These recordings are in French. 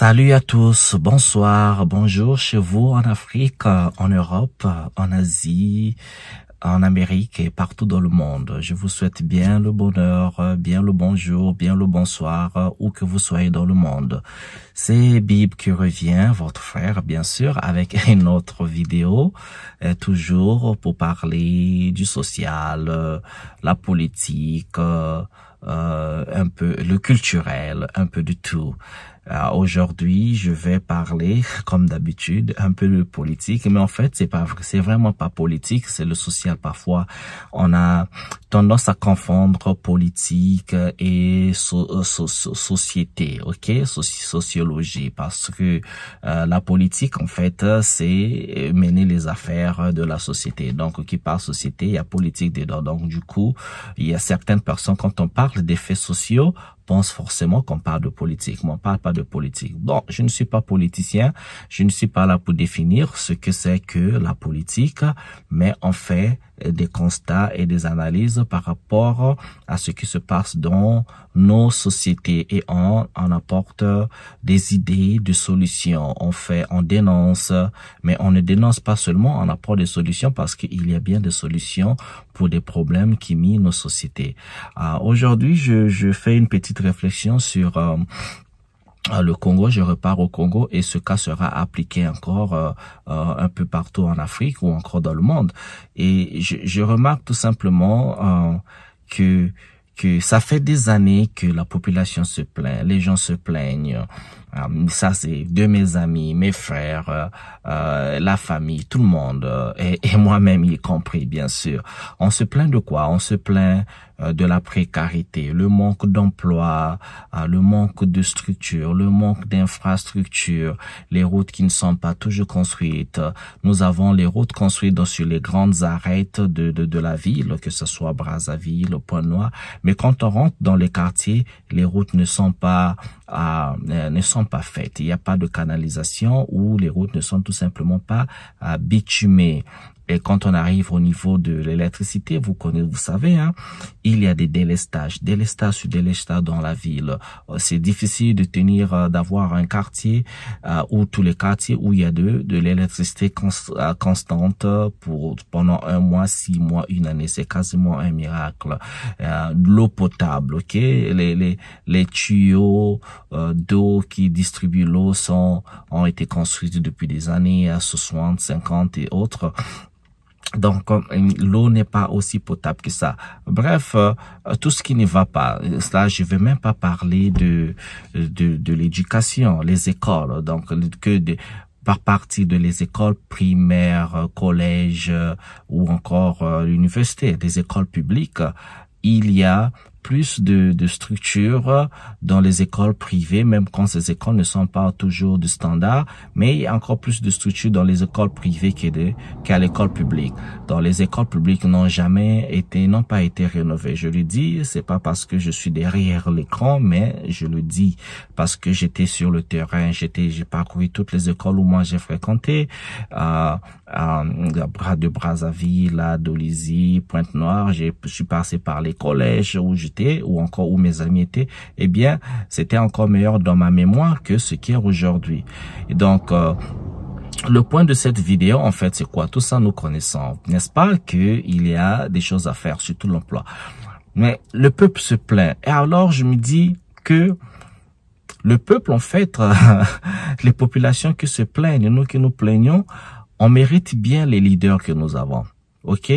Salut à tous, bonsoir, bonjour chez vous en Afrique, en Europe, en Asie, en Amérique et partout dans le monde. Je vous souhaite bien le bonheur, bien le bonjour, bien le bonsoir, où que vous soyez dans le monde. C'est Bib qui revient, votre frère bien sûr, avec une autre vidéo, toujours pour parler du social, la politique, un peu le culturel, un peu de tout. Aujourd'hui, je vais parler, comme d'habitude, un peu de politique, mais en fait, c'est vraiment pas politique, c'est le social. Parfois, on a tendance à confondre politique et société, ok, sociologie, parce que la politique, en fait, c'est mener les affaires de la société. Donc, qui parle société, il y a politique dedans. Donc, du coup, il y a certaines personnes, quand on parle des faits sociaux, pense forcément qu'on parle de politique, mais on parle pas de politique. Bon, je ne suis pas politicien, je ne suis pas là pour définir ce que c'est que la politique, mais on fait des constats et des analyses par rapport à ce qui se passe dans nos sociétés et on apporte des idées de solutions. On dénonce, mais on ne dénonce pas seulement, on apporte des solutions parce qu'il y a bien des solutions pour des problèmes qui minent nos sociétés. Aujourd'hui, je fais une petite réflexion sur le Congo. Je repars au Congo et ce cas sera appliqué encore un peu partout en Afrique ou encore dans le monde. Et je remarque tout simplement que ça fait des années que la population se plaint, les gens se plaignent. Ça, c'est de mes amis, mes frères, la famille, tout le monde, et moi-même y compris, bien sûr. On se plaint de quoi? On se plaint de la précarité, le manque d'emploi, le manque de structure, le manque d'infrastructures, les routes qui ne sont pas toujours construites. Nous avons les routes construites sur les grandes arêtes de la ville, que ce soit Brazzaville, Pointe-Noire. Mais quand on rentre dans les quartiers, les routes ne sont pas faites. Il n'y a pas de canalisation ou les routes ne sont tout simplement pas bitumées. Et quand on arrive au niveau de l'électricité, vous savez, hein, il y a des délestages sur délestages dans la ville. C'est difficile de d'avoir un quartier ou tous les quartiers où il y a de l'électricité constante pendant 1 mois, 6 mois, 1 année. C'est quasiment un miracle. De l'eau potable, ok, les tuyaux d'eau qui distribuent l'eau ont été construits depuis des années 60, 50 et autres. Donc, l'eau n'est pas aussi potable que ça. Bref, tout ce qui ne va pas. Là, je vais même pas parler de l'éducation, les écoles. Donc, par partie de les écoles primaires, collèges ou encore l'université, des écoles publiques, il y a plus de structures dans les écoles privées, même quand ces écoles ne sont pas toujours du standard, mais il y a encore plus de structures dans les écoles privées qu'à l'école publique. Dans les écoles publiques n'ont pas été rénovées. Je le dis, c'est pas parce que je suis derrière l'écran, mais je le dis parce que j'étais sur le terrain, j'ai parcouru toutes les écoles où moi j'ai fréquenté, de Brazzaville, d'Olizy, Pointe-Noire, je suis passé par les collèges où ou encore où mes amis étaient, eh bien, c'était encore meilleur dans ma mémoire que ce qui est aujourd'hui. Et donc, le point de cette vidéo, en fait, c'est quoi? Tout ça, nous connaissons. N'est-ce pas qu'il y a des choses à faire, surtout l'emploi. Mais le peuple se plaint. Et alors, je me dis que le peuple, en fait, les populations qui se plaignent, nous qui nous plaignons, on mérite bien les leaders que nous avons. OK?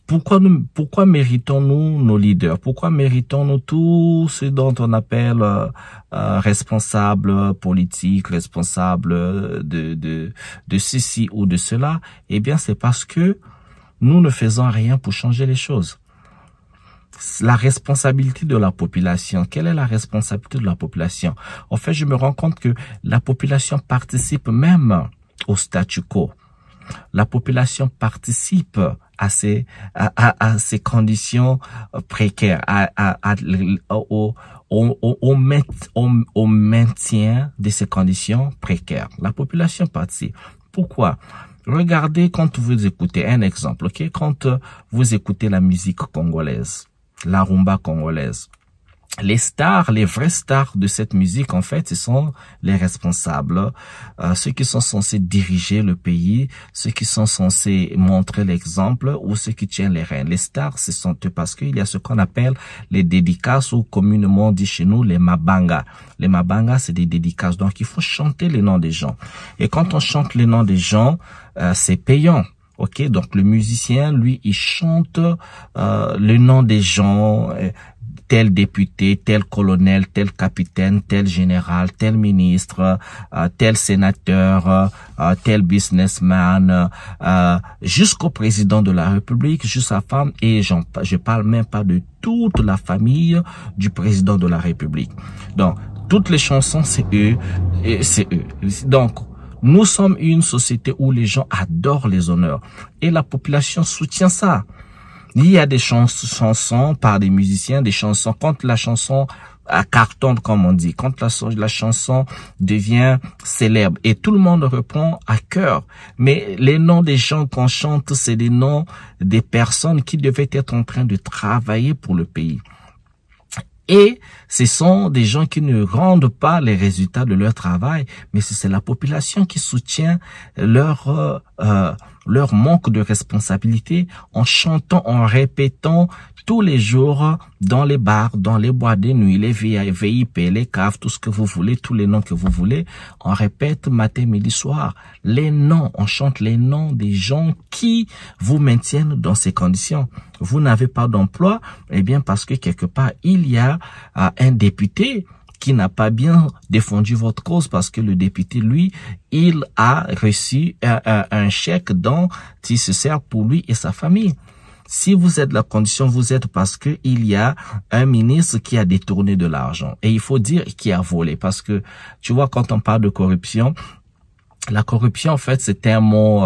Pourquoi méritons-nous nos leaders? Pourquoi méritons-nous tout ce dont on appelle responsables politiques, responsables de ceci ou de cela? Eh bien, c'est parce que nous ne faisons rien pour changer les choses. La responsabilité de la population. Quelle est la responsabilité de la population? En fait, je me rends compte que la population participe même au statu quo. La population participe à ces conditions précaires, au maintien de ces conditions précaires. La population participe. Pourquoi? Regardez quand vous écoutez, un exemple, ok? Quand vous écoutez la musique congolaise, la rumba congolaise, les stars, les vrais stars de cette musique, en fait, ce sont les responsables, ceux qui sont censés diriger le pays, ceux qui sont censés montrer l'exemple ou ceux qui tiennent les rênes. Les stars, ce sont eux parce qu'il y a ce qu'on appelle les dédicaces ou communément dit chez nous les mabanga. Les mabanga, c'est des dédicaces. Donc, il faut chanter les noms des gens. Et quand on chante les noms des gens, c'est payant. Ok, donc le musicien, lui, il chante le nom des gens, tel député, tel colonel, tel capitaine, tel général, tel ministre, tel sénateur, tel businessman, jusqu'au président de la République, jusqu'à sa femme, et je parle même pas de toute la famille du président de la République. Donc, toutes les chansons, c'est eux, et c'est eux. Donc, nous sommes une société où les gens adorent les honneurs et la population soutient ça. Il y a des chansons par des musiciens, des chansons quand la chanson cartonne comme on dit, quand la chanson devient célèbre et tout le monde reprend à cœur. Mais les noms des gens qu'on chante, c'est des noms des personnes qui devaient être en train de travailler pour le pays. Et ce sont des gens qui ne rendent pas les résultats de leur travail, mais c'est la population qui soutient leur manque de responsabilité en chantant, en répétant tous les jours dans les bars, dans les boîtes de nuit, les VIP, les caves, tout ce que vous voulez, tous les noms que vous voulez. On répète matin, midi, soir. Les noms, on chante les noms des gens qui vous maintiennent dans ces conditions. Vous n'avez pas d'emploi, eh bien parce que quelque part, il y a un député qui n'a pas bien défendu votre cause parce que le député, lui, il a reçu un chèque dont il se sert pour lui et sa famille. Si vous êtes la condition, vous êtes parce que il y a un ministre qui a détourné de l'argent. Et il faut dire qui a volé parce que, tu vois, quand on parle de corruption, la corruption, en fait, c'est un mot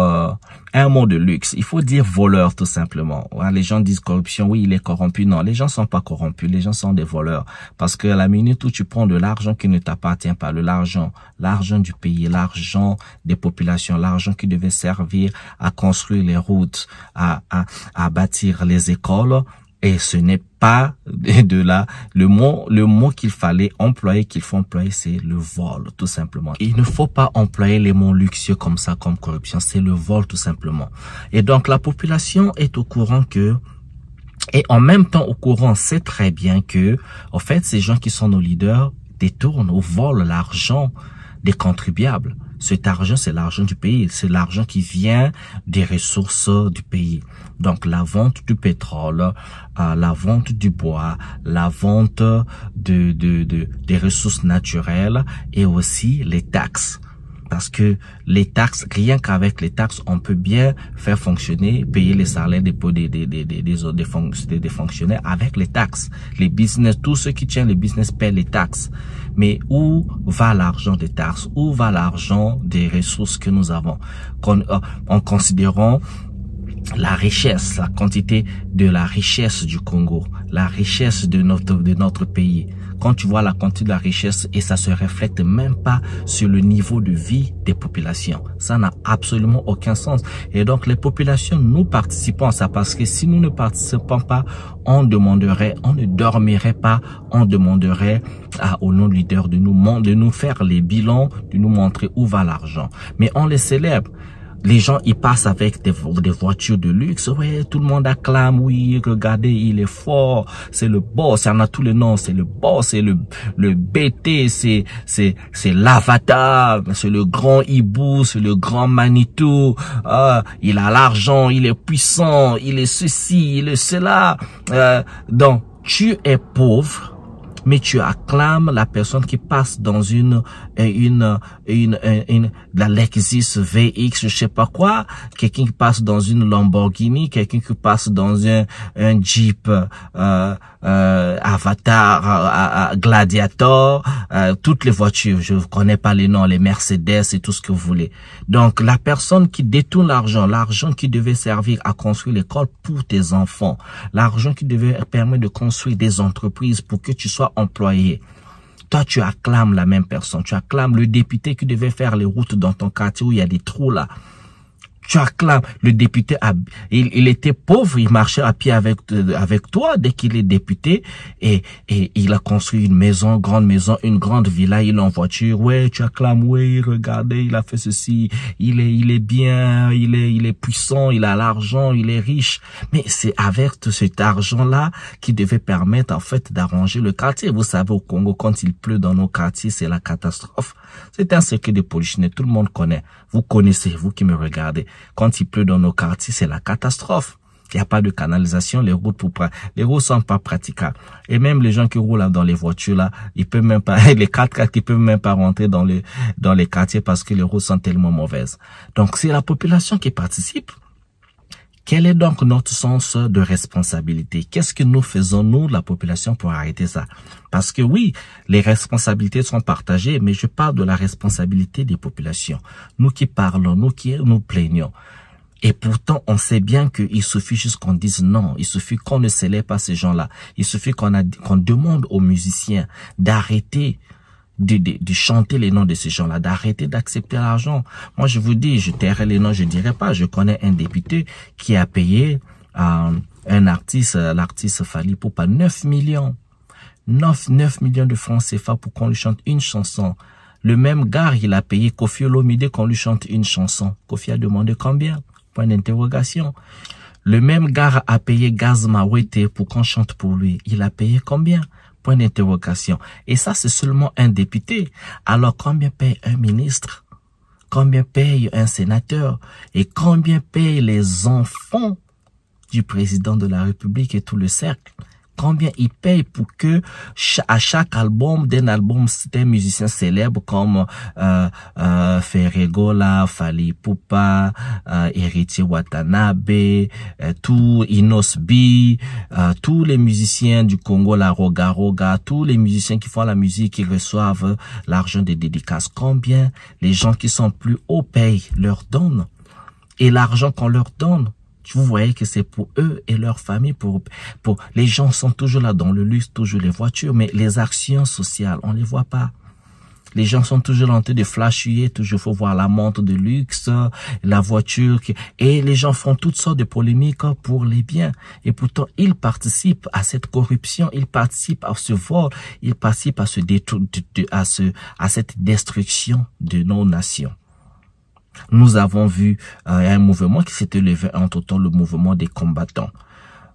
de luxe. Il faut dire voleur, tout simplement. Ouais, les gens disent corruption, oui, il est corrompu. Non, les gens sont pas corrompus, les gens sont des voleurs. Parce que à la minute où tu prends de l'argent qui ne t'appartient pas, l'argent du pays, l'argent des populations, l'argent qui devait servir à construire les routes, à bâtir les écoles, et ce n'est pas de là. Le mot qu'il fallait employer, qu'il faut employer, c'est le vol, tout simplement. Il ne faut pas employer les mots luxueux comme ça, comme corruption. C'est le vol, tout simplement. Et donc, la population est au courant et en même temps au courant, sait très bien que, en fait, ces gens qui sont nos leaders détournent ou volent l'argent des contribuables. Cet argent, c'est l'argent du pays. C'est l'argent qui vient des ressources du pays. Donc, la vente du pétrole, la vente du bois, la vente des ressources naturelles et aussi les taxes. Parce que les taxes, rien qu'avec les taxes, on peut bien faire fonctionner, payer les salaires des fonctionnaires avec les taxes. Les business, tous ceux qui tiennent les business paient les taxes. Mais où va l'argent des taxes? Où va l'argent des ressources que nous avons? En considérant la richesse, la quantité de la richesse du Congo, la richesse de notre pays. Quand tu vois la quantité de la richesse et ça se reflète même pas sur le niveau de vie des populations. Ça n'a absolument aucun sens. Et donc, les populations, nous participons à ça parce que si nous ne participons pas, on ne dormirait pas, on demanderait aux non-leaders de nous faire les bilans, de nous montrer où va l'argent. Mais on les célèbre. Les gens, ils passent avec des voitures de luxe. Ouais, tout le monde acclame. Oui, regardez, il est fort. C'est le boss. On a tous les noms. C'est le boss. C'est le BT. C'est l'Avatar. C'est le grand hibou. C'est le grand Manitou. Il a l'argent. Il est puissant. Il est ceci. Il est cela. Donc, tu es pauvre. Mais tu acclames la personne qui passe dans la Lexus VX, je sais pas quoi, quelqu'un qui passe dans une Lamborghini, quelqu'un qui passe dans un Jeep Avatar, Gladiator, toutes les voitures, je connais pas les noms, les Mercedes et tout ce que vous voulez. Donc la personne qui détourne l'argent qui devait servir à construire l'école pour tes enfants, l'argent qui devait permettre de construire des entreprises pour que tu sois employé. Toi, tu acclames la même personne. Tu acclames le député qui devait faire les routes dans ton quartier où il y a des trous là. Tu acclames. Le député, il était pauvre, il marchait à pied avec toi dès qu'il est député et il a construit une maison, grande maison, une grande villa, il est en voiture. Ouais, tu acclames, ouais, regardez, il a fait ceci, il est bien, il est puissant, il a l'argent, il est riche. Mais c'est avec cet argent-là qui devait permettre, en fait, d'arranger le quartier. Vous savez, au Congo, quand il pleut dans nos quartiers, c'est la catastrophe. C'est un secret de Polichinelle, tout le monde connaît. Vous connaissez, vous qui me regardez. Quand il pleut dans nos quartiers, c'est la catastrophe. Il n'y a pas de canalisation, les routes sont pas praticables. Et même les gens qui roulent dans les voitures là, ils peuvent même pas, les 4x4 qui peuvent même pas rentrer dans les quartiers parce que les routes sont tellement mauvaises. Donc c'est la population qui participe. Quel est donc notre sens de responsabilité? Qu'est-ce que nous faisons, nous, la population, pour arrêter ça? Parce que oui, les responsabilités sont partagées, mais je parle de la responsabilité des populations. Nous qui parlons, nous qui nous plaignons. Et pourtant, on sait bien qu'il suffit juste qu'on dise non. Il suffit qu'on ne célèbre pas ces gens-là. Il suffit qu'on demande aux musiciens d'arrêter de chanter les noms de ces gens-là, d'arrêter d'accepter l'argent. Moi, je vous dis, je tairai les noms, je dirai pas. Je connais un député qui a payé un artiste, l'artiste Fally Ipupa, 9 millions. 9 millions de francs CFA pour qu'on lui chante une chanson. Le même gars, il a payé Koffi Olomide qu'on lui chante une chanson. Koffi a demandé combien? Point d'interrogation. Le même gars a payé Gaz Mawete pour qu'on chante pour lui. Il a payé combien? Point d'interrogation. Et ça, c'est seulement un député. Alors, combien paye un ministre? Combien paye un sénateur? Et combien payent les enfants du président de la République et tout le cercle? Combien ils payent pour que à chaque album d'un musicien célèbre comme Ferregola, Fally Ipupa, Héritier Watanabe, tous Inos B, tous les musiciens du Congo, la Roga Roga, tous les musiciens qui font la musique, qui reçoivent l'argent des dédicaces. Combien les gens qui sont plus hauts payent, leur donnent? Et l'argent qu'on leur donne, vous voyez que c'est pour eux et leur famille, pour les gens sont toujours là dans le luxe, toujours les voitures, mais les actions sociales, on les voit pas. Les gens sont toujours en train de flasher, toujours faut voir la montre de luxe, la voiture, et les gens font toutes sortes de polémiques pour les biens. Et pourtant, ils participent à cette corruption, ils participent à ce vol, ils participent à cette destruction de nos nations. Nous avons vu un mouvement qui s'était levé entre temps, le mouvement des combattants.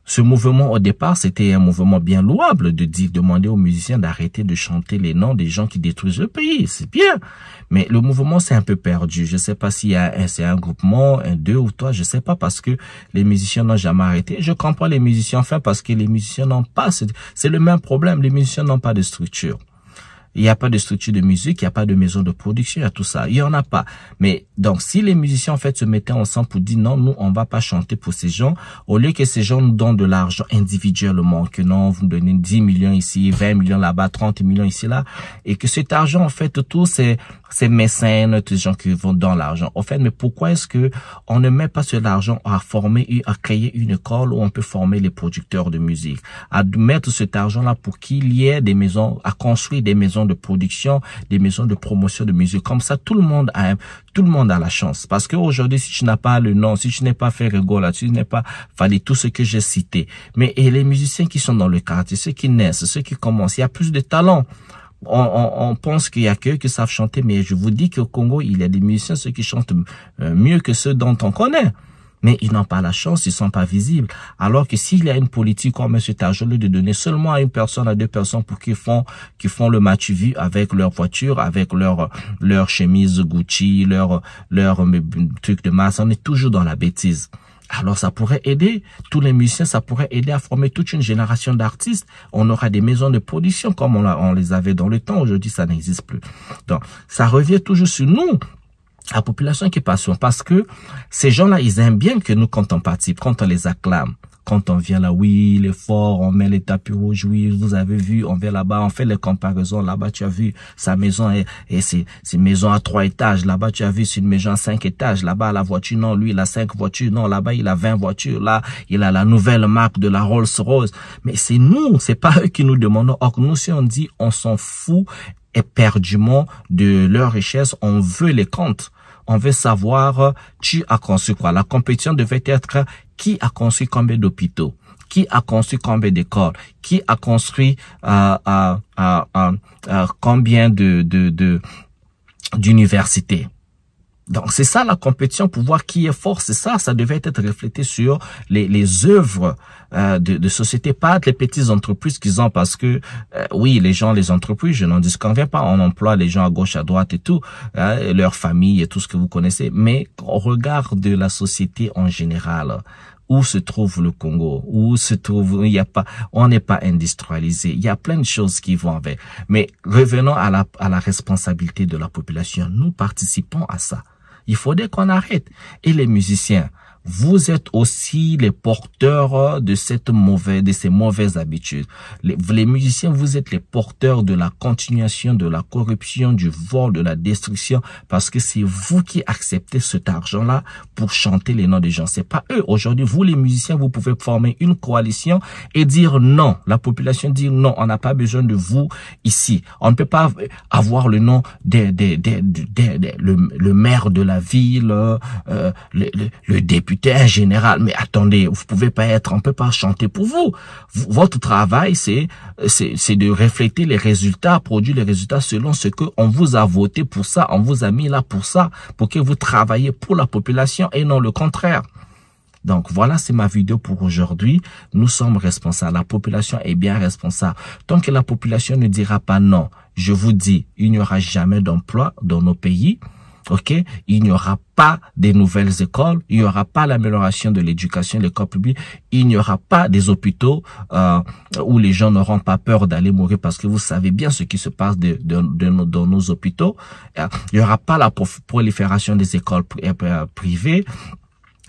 Ce mouvement, au départ, c'était un mouvement bien louable de demander aux musiciens d'arrêter de chanter les noms des gens qui détruisent le pays. C'est bien. Mais le mouvement s'est un peu perdu. Je sais pas s'il y a c'est un groupement, un, deux ou trois, je sais pas, parce que les musiciens n'ont jamais arrêté. Je comprends les musiciens, enfin, parce que les musiciens n'ont pas, c'est le même problème. Les musiciens n'ont pas de structure. Il n'y a pas de structure de musique, il n'y a pas de maison de production, il y a tout ça. Il n'y en a pas. Mais donc, si les musiciens, en fait, se mettaient ensemble pour dire non, nous, on va pas chanter pour ces gens, au lieu que ces gens nous donnent de l'argent individuellement, que non, vous donnez 10 millions ici, 20 millions là-bas, 30 millions ici, là, et que cet argent, en fait, tous ces mécènes, tous ces gens qui vont dans l'argent. En fait, mais pourquoi est-ce que on ne met pas cet argent à créer une école où on peut former les producteurs de musique, à mettre cet argent-là pour qu'il y ait des maisons, à construire des maisons de production, des maisons de promotion de musique. Comme ça, tout le monde a la chance. Parce qu'aujourd'hui, si tu n'as pas le nom, si tu n'es pas Ferregola, si tu n'es pas Fally, tout ce que j'ai cité. Mais, et les musiciens qui sont dans le quartier, ceux qui naissent, ceux qui commencent, il y a plus de talent. On pense qu'il y a qu'eux qui savent chanter, mais je vous dis qu'au Congo, il y a des musiciens, ceux qui chantent mieux que ceux dont on connaît. Mais ils n'ont pas la chance, ils sont pas visibles. Alors que s'il y a une politique comme M. Tajolé de donner seulement à une personne, à deux personnes pour qu'ils font le match vu avec leur voiture, avec leur chemise Gucci, leur truc de masse, on est toujours dans la bêtise. Alors ça pourrait aider tous les musiciens, ça pourrait aider à former toute une génération d'artistes. On aura des maisons de production comme on les avait dans le temps. Aujourd'hui, ça n'existe plus. Donc, ça revient toujours sur nous. La population qui passe, parce que ces gens-là, ils aiment bien que nous, quand on participe, quand on les acclame, quand on vient là, oui, il est fort, on met les tapis rouges, oui, vous avez vu, on vient là-bas, on fait les comparaisons, là-bas, tu as vu, sa maison c'est une maison à 3 étages, là-bas, tu as vu, c'est une maison à 5 étages, là-bas, la voiture, non, lui, il a 5 voitures, non, là-bas, il a 20 voitures, là, il a la nouvelle marque de la Rolls-Royce. Mais c'est nous, c'est pas eux qui nous demandent. Or, nous, si on dit, on s'en fout éperdument de leur richesse, on veut les comptes. On veut savoir, tu as construit quoi? La compétition devait être qui a construit combien d'hôpitaux? Qui a construit combien d'écoles? Qui a construit combien d'universités? Donc, c'est ça la compétition pour voir qui est fort. C'est ça, ça devait être reflété sur les œuvres de société, pas les petites entreprises qu'ils ont, parce que oui, les entreprises, je n'en disconviens pas, on emploie les gens à gauche, à droite et tout, leur famille et tout ce que vous connaissez, mais au regard de la société en général, où se trouve le Congo, on n'est pas industrialisé. Il y a plein de choses qui vont avec. Mais revenons à la responsabilité de la population. Nous participons à ça. Il faudrait qu'on arrête. Et les musiciens, vous êtes aussi les porteurs de ces mauvaises habitudes. Les musiciens, vous êtes les porteurs de la continuation de la corruption, du vol, de la destruction, parce que c'est vous qui acceptez cet argent-là pour chanter les noms des gens. C'est pas eux. Aujourd'hui, vous les musiciens, vous pouvez former une coalition et dire non. La population dit non, on n'a pas besoin de vous ici. On ne peut pas avoir le nom le maire de la ville, le député en général, mais attendez, vous pouvez pas on peut pas chanter pour vous. Votre travail, c'est de refléter les résultats, produire les résultats selon ce que on vous a voté pour ça, on vous a mis là pour ça, pour que vous travaillez pour la population et non le contraire. Donc voilà, c'est ma vidéo pour aujourd'hui. Nous sommes responsables. La population est bien responsable. Tant que la population ne dira pas non, je vous dis, il n'y aura jamais d'emploi dans nos pays. Ok, il n'y aura pas des nouvelles écoles, il n'y aura pas l'amélioration de l'éducation, l'école publique, il n'y aura pas des hôpitaux où les gens n'auront pas peur d'aller mourir parce que vous savez bien ce qui se passe dans nos hôpitaux. Il n'y aura pas la prolifération des écoles privées,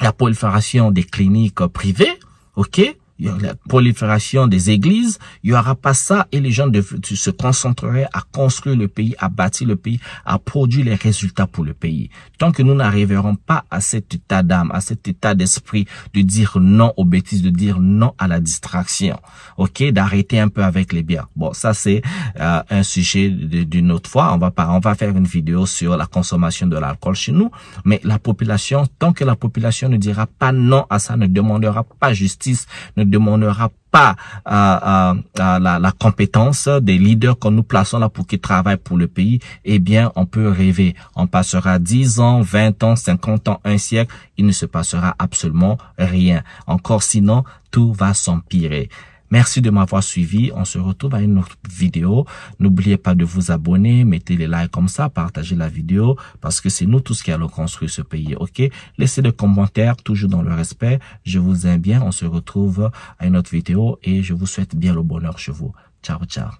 la prolifération des cliniques privées, ok? Il y aura la prolifération des églises, il y aura pas ça et les gens se concentreraient à construire le pays, à bâtir le pays, à produire les résultats pour le pays. Tant que nous n'arriverons pas à cet état d'âme, à cet état d'esprit de dire non aux bêtises, de dire non à la distraction, ok, d'arrêter un peu avec les biens. Bon, ça c'est un sujet d'une autre fois. On va faire une vidéo sur la consommation de l'alcool chez nous. Mais la population, tant que la population ne dira pas non à ça, ne demandera pas justice, ne demandera pas la compétence des leaders que nous plaçons là pour qu'ils travaillent pour le pays, eh bien, on peut rêver. On passera 10 ans, 20 ans, 50 ans, un siècle, il ne se passera absolument rien. Encore sinon, tout va s'empirer. Merci de m'avoir suivi. On se retrouve à une autre vidéo. N'oubliez pas de vous abonner, mettez les likes comme ça, partagez la vidéo parce que c'est nous tous qui allons construire ce pays, ok? Laissez des commentaires, toujours dans le respect. Je vous aime bien. On se retrouve à une autre vidéo et je vous souhaite bien le bonheur chez vous. Ciao, ciao.